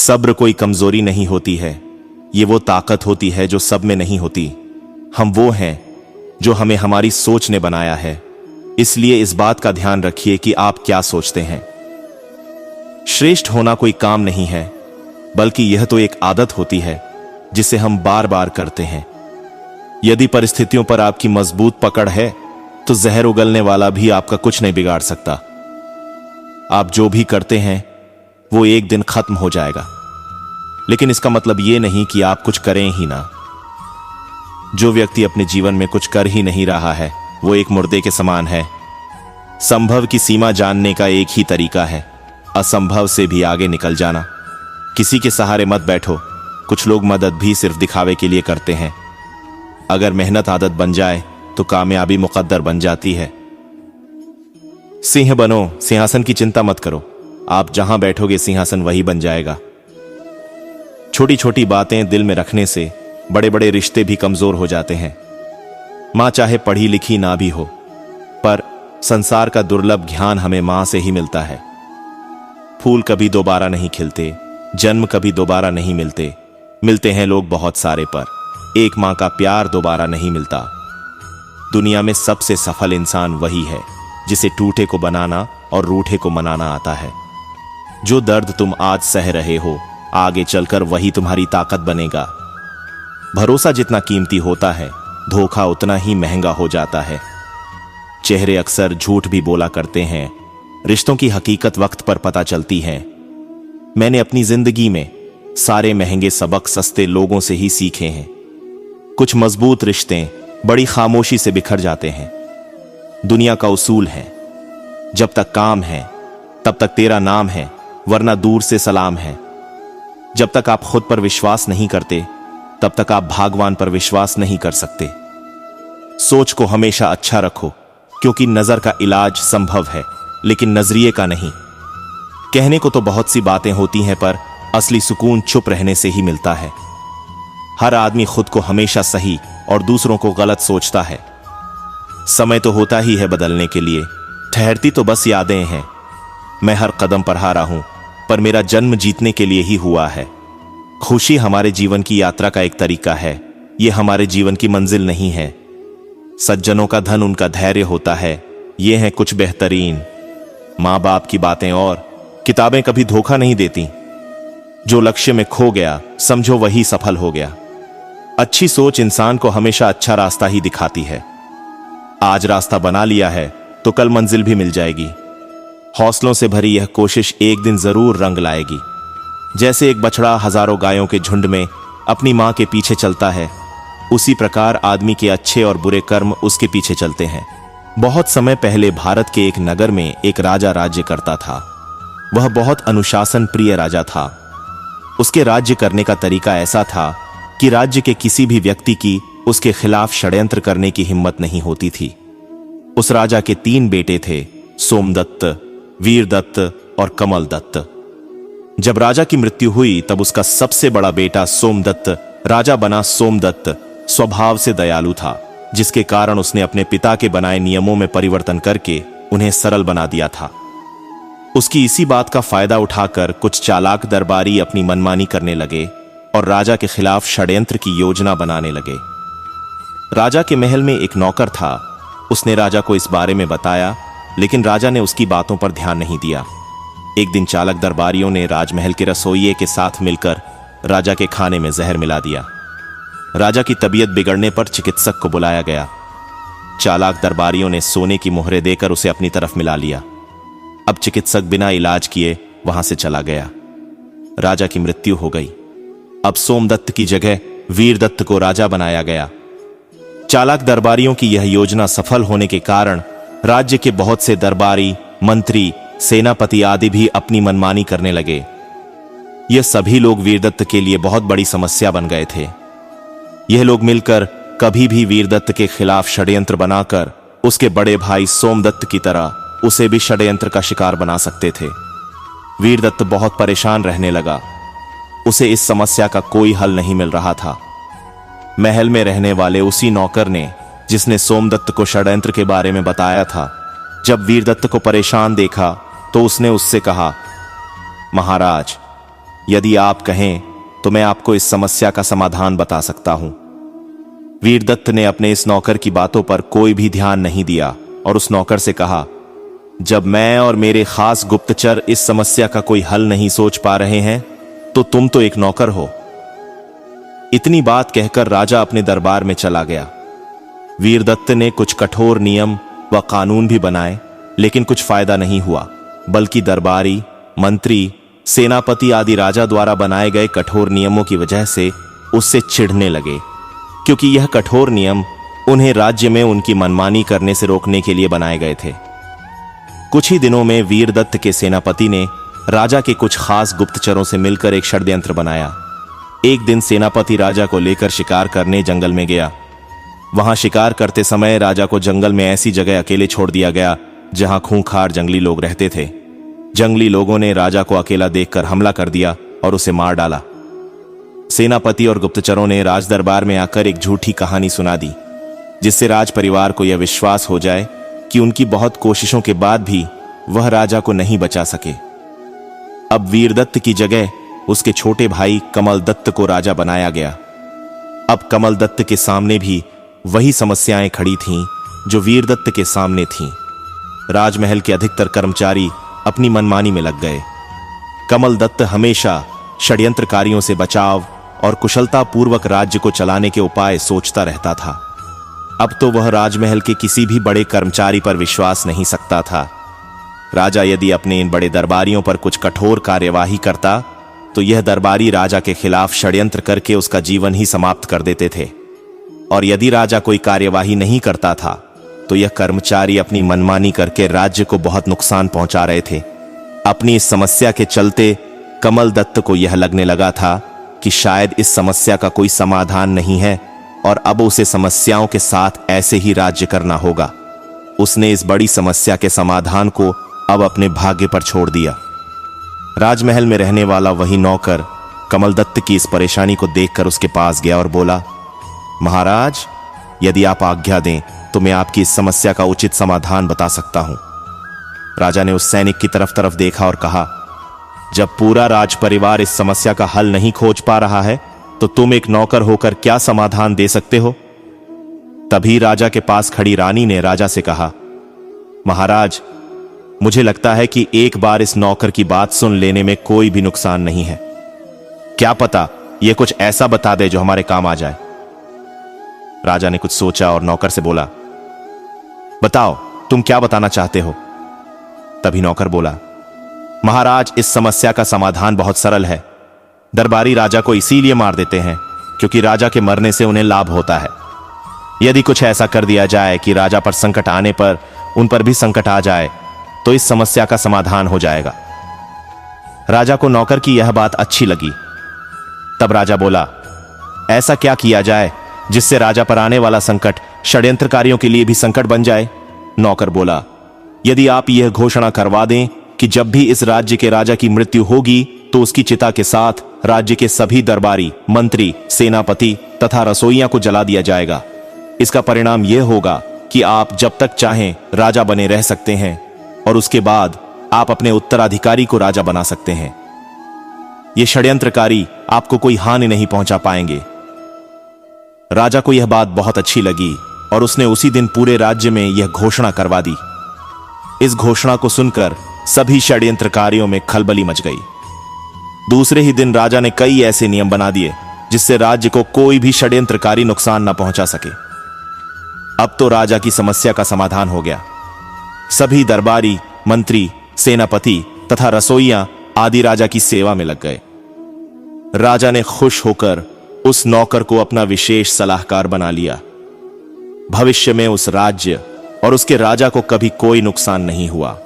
सब्र कोई कमजोरी नहीं होती है, ये वो ताकत होती है जो सब में नहीं होती। हम वो हैं जो हमें हमारी सोच ने बनाया है, इसलिए इस बात का ध्यान रखिए कि आप क्या सोचते हैं। श्रेष्ठ होना कोई काम नहीं है, बल्कि यह तो एक आदत होती है जिसे हम बार बार करते हैं। यदि परिस्थितियों पर आपकी मजबूत पकड़ है तो जहर उगलने वाला भी आपका कुछ नहीं बिगाड़ सकता। आप जो भी करते हैं वो एक दिन खत्म हो जाएगा, लेकिन इसका मतलब यह नहीं कि आप कुछ करें ही ना। जो व्यक्ति अपने जीवन में कुछ कर ही नहीं रहा है वो एक मुर्दे के समान है। संभव की सीमा जानने का एक ही तरीका है, असंभव से भी आगे निकल जाना। किसी के सहारे मत बैठो। कुछ लोग मदद भी सिर्फ दिखावे के लिए करते हैं। अगर मेहनत आदत बन जाए तो कामयाबी मुकद्दर बन जाती है। सिंह बनो, सिंहासन की चिंता मत करो। आप जहां बैठोगे सिंहासन वही बन जाएगा। छोटी छोटी बातें दिल में रखने से बड़े बड़े रिश्ते भी कमजोर हो जाते हैं। मां चाहे पढ़ी लिखी ना भी हो, पर संसार का दुर्लभ ज्ञान हमें मां से ही मिलता है। फूल कभी दोबारा नहीं खिलते, जन्म कभी दोबारा नहीं मिलते हैं लोग बहुत सारे, पर एक मां का प्यार दोबारा नहीं मिलता। दुनिया में सबसे सफल इंसान वही है जिसे टूटे को बनाना और रूठे को मनाना आता है। जो दर्द तुम आज सह रहे हो, आगे चलकर वही तुम्हारी ताकत बनेगा। भरोसा जितना कीमती होता है, धोखा उतना ही महंगा हो जाता है। चेहरे अक्सर झूठ भी बोला करते हैं, रिश्तों की हकीकत वक्त पर पता चलती है। मैंने अपनी जिंदगी में सारे महंगे सबक सस्ते लोगों से ही सीखे हैं। कुछ मजबूत रिश्ते बड़ी खामोशी से बिखर जाते हैं। दुनिया का उसूल है, जब तक काम है तब तक तेरा नाम है, वरना दूर से सलाम है। जब तक आप खुद पर विश्वास नहीं करते तब तक आप भगवान पर विश्वास नहीं कर सकते। सोच को हमेशा अच्छा रखो, क्योंकि नजर का इलाज संभव है लेकिन नजरिए का नहीं। कहने को तो बहुत सी बातें होती हैं, पर असली सुकून चुप रहने से ही मिलता है। हर आदमी खुद को हमेशा सही और दूसरों को गलत सोचता है। समय तो होता ही है बदलने के लिए, ठहरती तो बस यादें हैं। मैं हर कदम पर हारा हूं, पर मेरा जन्म जीतने के लिए ही हुआ है। खुशी हमारे जीवन की यात्रा का एक तरीका है, यह हमारे जीवन की मंजिल नहीं है। सज्जनों का धन उनका धैर्य होता है, ये हैं कुछ बेहतरीन। माँ बाप की बातें और किताबें कभी धोखा नहीं देती। जो लक्ष्य में खो गया समझो वही सफल हो गया। अच्छी सोच इंसान को हमेशा अच्छा रास्ता ही दिखाती है। आज रास्ता बना लिया है तो कल मंजिल भी मिल जाएगी। हौसलों से भरी यह कोशिश एक दिन जरूर रंग लाएगी। जैसे एक बछड़ा हजारों गायों के झुंड में अपनी मां के पीछे चलता है, उसी प्रकार आदमी के अच्छे और बुरे कर्म उसके पीछे चलते हैं। बहुत समय पहले भारत के एक नगर में एक राजा राज्य करता था। वह बहुत अनुशासन प्रिय राजा था। उसके राज्य करने का तरीका ऐसा था कि राज्य के किसी भी व्यक्ति की उसके खिलाफ षड्यंत्र करने की हिम्मत नहीं होती थी। उस राजा के 3 बेटे थे, सोमदत्त, वीरदत्त और कमलदत्त। जब राजा की मृत्यु हुई तब उसका सबसे बड़ा बेटा सोमदत्त राजा बना। सोमदत्त स्वभाव से दयालु था, जिसके कारण उसने अपने पिता के बनाए नियमों में परिवर्तन करके उन्हें सरल बना दिया था। उसकी इसी बात का फायदा उठाकर कुछ चालाक दरबारी अपनी मनमानी करने लगे और राजा के खिलाफ षड्यंत्र की योजना बनाने लगे। राजा के महल में एक नौकर था। उसने राजा को इस बारे में बताया, लेकिन राजा ने उसकी बातों पर ध्यान नहीं दिया। एक दिन चालाक दरबारियों ने राजमहल के रसोइये के साथ मिलकर राजा के खाने में जहर मिला दिया। राजा की तबीयत बिगड़ने पर चिकित्सक को बुलाया गया। चालाक दरबारियों ने सोने की मोहरें देकर उसे अपनी तरफ मिला लिया। अब चिकित्सक बिना इलाज किए वहां से चला गया। राजा की मृत्यु हो गई। अब सोमदत्त की जगह वीरदत्त को राजा बनाया गया। चालाक दरबारियों की यह योजना सफल होने के कारण राज्य के बहुत से दरबारी, मंत्री, सेनापति आदि भी अपनी मनमानी करने लगे। यह सभी लोग वीरदत्त के लिए बहुत बड़ी समस्या बन गए थे। यह लोग मिलकर कभी भी वीरदत्त के खिलाफ षड्यंत्र बनाकर उसके बड़े भाई सोमदत्त की तरह उसे भी षड्यंत्र का शिकार बना सकते थे। वीरदत्त बहुत परेशान रहने लगा। उसे इस समस्या का कोई हल नहीं मिल रहा था। महल में रहने वाले उसी नौकर ने, जिसने सोमदत्त को षड्यंत्र के बारे में बताया था, जब वीरदत्त को परेशान देखा तो उसने उससे कहा, महाराज, यदि आप कहें तो मैं आपको इस समस्या का समाधान बता सकता हूं। वीरदत्त ने अपने इस नौकर की बातों पर कोई भी ध्यान नहीं दिया और उस नौकर से कहा, जब मैं और मेरे खास गुप्तचर इस समस्या का कोई हल नहीं सोच पा रहे हैं तो तुम तो एक नौकर हो। इतनी बात कहकर राजा अपने दरबार में चला गया। वीरदत्त ने कुछ कठोर नियम व कानून भी बनाए, लेकिन कुछ फायदा नहीं हुआ, बल्कि दरबारी, मंत्री, सेनापति आदि राजा द्वारा बनाए गए कठोर नियमों की वजह से उससे चिढ़ने लगे, क्योंकि यह कठोर नियम उन्हें राज्य में उनकी मनमानी करने से रोकने के लिए बनाए गए थे। कुछ ही दिनों में वीरदत्त के सेनापति ने राजा के कुछ खास गुप्तचरों से मिलकर एक षड्यंत्र बनाया। एक दिन सेनापति राजा को लेकर शिकार करने जंगल में गया। वहां शिकार करते समय राजा को जंगल में ऐसी जगह अकेले छोड़ दिया गया जहां खूंखार जंगली लोग रहते थे। जंगली लोगों ने राजा को अकेला देखकर हमला कर दिया और उसे मार डाला। सेनापति और गुप्तचरों ने राज दरबार में आकर एक झूठी कहानी सुना दी, जिससे राज परिवार को यह विश्वास हो जाए कि उनकी बहुत कोशिशों के बाद भी वह राजा को नहीं बचा सके। अब वीरदत्त की जगह उसके छोटे भाई कमलदत्त को राजा बनाया गया। अब कमलदत्त के सामने भी वही समस्याएं खड़ी थीं जो वीरदत्त के सामने थीं। राजमहल के अधिकतर कर्मचारी अपनी मनमानी में लग गए। कमलदत्त हमेशा षड्यंत्रकारियों से बचाव और कुशलतापूर्वक राज्य को चलाने के उपाय सोचता रहता था। अब तो वह राजमहल के किसी भी बड़े कर्मचारी पर विश्वास नहीं सकता था। राजा यदि अपने इन बड़े दरबारियों पर कुछ कठोर कार्यवाही करता तो यह दरबारी राजा के खिलाफ षड्यंत्र करके उसका जीवन ही समाप्त कर देते थे, और यदि राजा कोई कार्यवाही नहीं करता था तो यह कर्मचारी अपनी मनमानी करके राज्य को बहुत नुकसान पहुंचा रहे थे। अपनी इस समस्या के चलते कमलदत्त को यह लगने लगा था कि शायद इस समस्या का कोई समाधान नहीं है और अब उसे समस्याओं के साथ ऐसे ही राज्य करना होगा। उसने इस बड़ी समस्या के समाधान को अब अपने भाग्य पर छोड़ दिया। राजमहल में रहने वाला वही नौकर कमलदत्त की इस परेशानी को देखकर उसके पास गया और बोला, महाराज, यदि आप आज्ञा दें तो मैं आपकी इस समस्या का उचित समाधान बता सकता हूं। राजा ने उस सैनिक की तरफ देखा और कहा, जब पूरा राज परिवार इस समस्या का हल नहीं खोज पा रहा है तो तुम एक नौकर होकर क्या समाधान दे सकते हो? तभी राजा के पास खड़ी रानी ने राजा से कहा, महाराज, मुझे लगता है कि एक बार इस नौकर की बात सुन लेने में कोई भी नुकसान नहीं है। क्या पता यह कुछ ऐसा बता दे जो हमारे काम आ जाए। राजा ने कुछ सोचा और नौकर से बोला, बताओ तुम क्या बताना चाहते हो? तभी नौकर बोला, महाराज, इस समस्या का समाधान बहुत सरल है। दरबारी राजा को इसीलिए मार देते हैं क्योंकि राजा के मरने से उन्हें लाभ होता है। यदि कुछ ऐसा कर दिया जाए कि राजा पर संकट आने पर उन पर भी संकट आ जाए तो इस समस्या का समाधान हो जाएगा। राजा को नौकर की यह बात अच्छी लगी। तब राजा बोला, ऐसा क्या किया जाए जिससे राजा पर आने वाला संकट षड्यंत्रकारियों के लिए भी संकट बन जाए? नौकर बोला, यदि आप यह घोषणा करवा दें कि जब भी इस राज्य के राजा की मृत्यु होगी तो उसकी चिता के साथ राज्य के सभी दरबारी, मंत्री, सेनापति तथा रसोइयों को जला दिया जाएगा। इसका परिणाम यह होगा कि आप जब तक चाहें राजा बने रह सकते हैं और उसके बाद आप अपने उत्तराधिकारी को राजा बना सकते हैं। ये षड्यंत्रकारी आपको कोई हानि नहीं पहुंचा पाएंगे। राजा को यह बात बहुत अच्छी लगी और उसने उसी दिन पूरे राज्य में यह घोषणा करवा दी। इस घोषणा को सुनकर सभी षड्यंत्रकारियों में खलबली मच गई। दूसरे ही दिन राजा ने कई ऐसे नियम बना दिए जिससे राज्य को कोई भी षड्यंत्रकारी नुकसान न पहुंचा सके। अब तो राजा की समस्या का समाधान हो गया। सभी दरबारी, मंत्री, सेनापति तथा रसोइया आदि राजा की सेवा में लग गए। राजा ने खुश होकर उस नौकर को अपना विशेष सलाहकार बना लिया। भविष्य में उस राज्य और उसके राजा को कभी कोई नुकसान नहीं हुआ।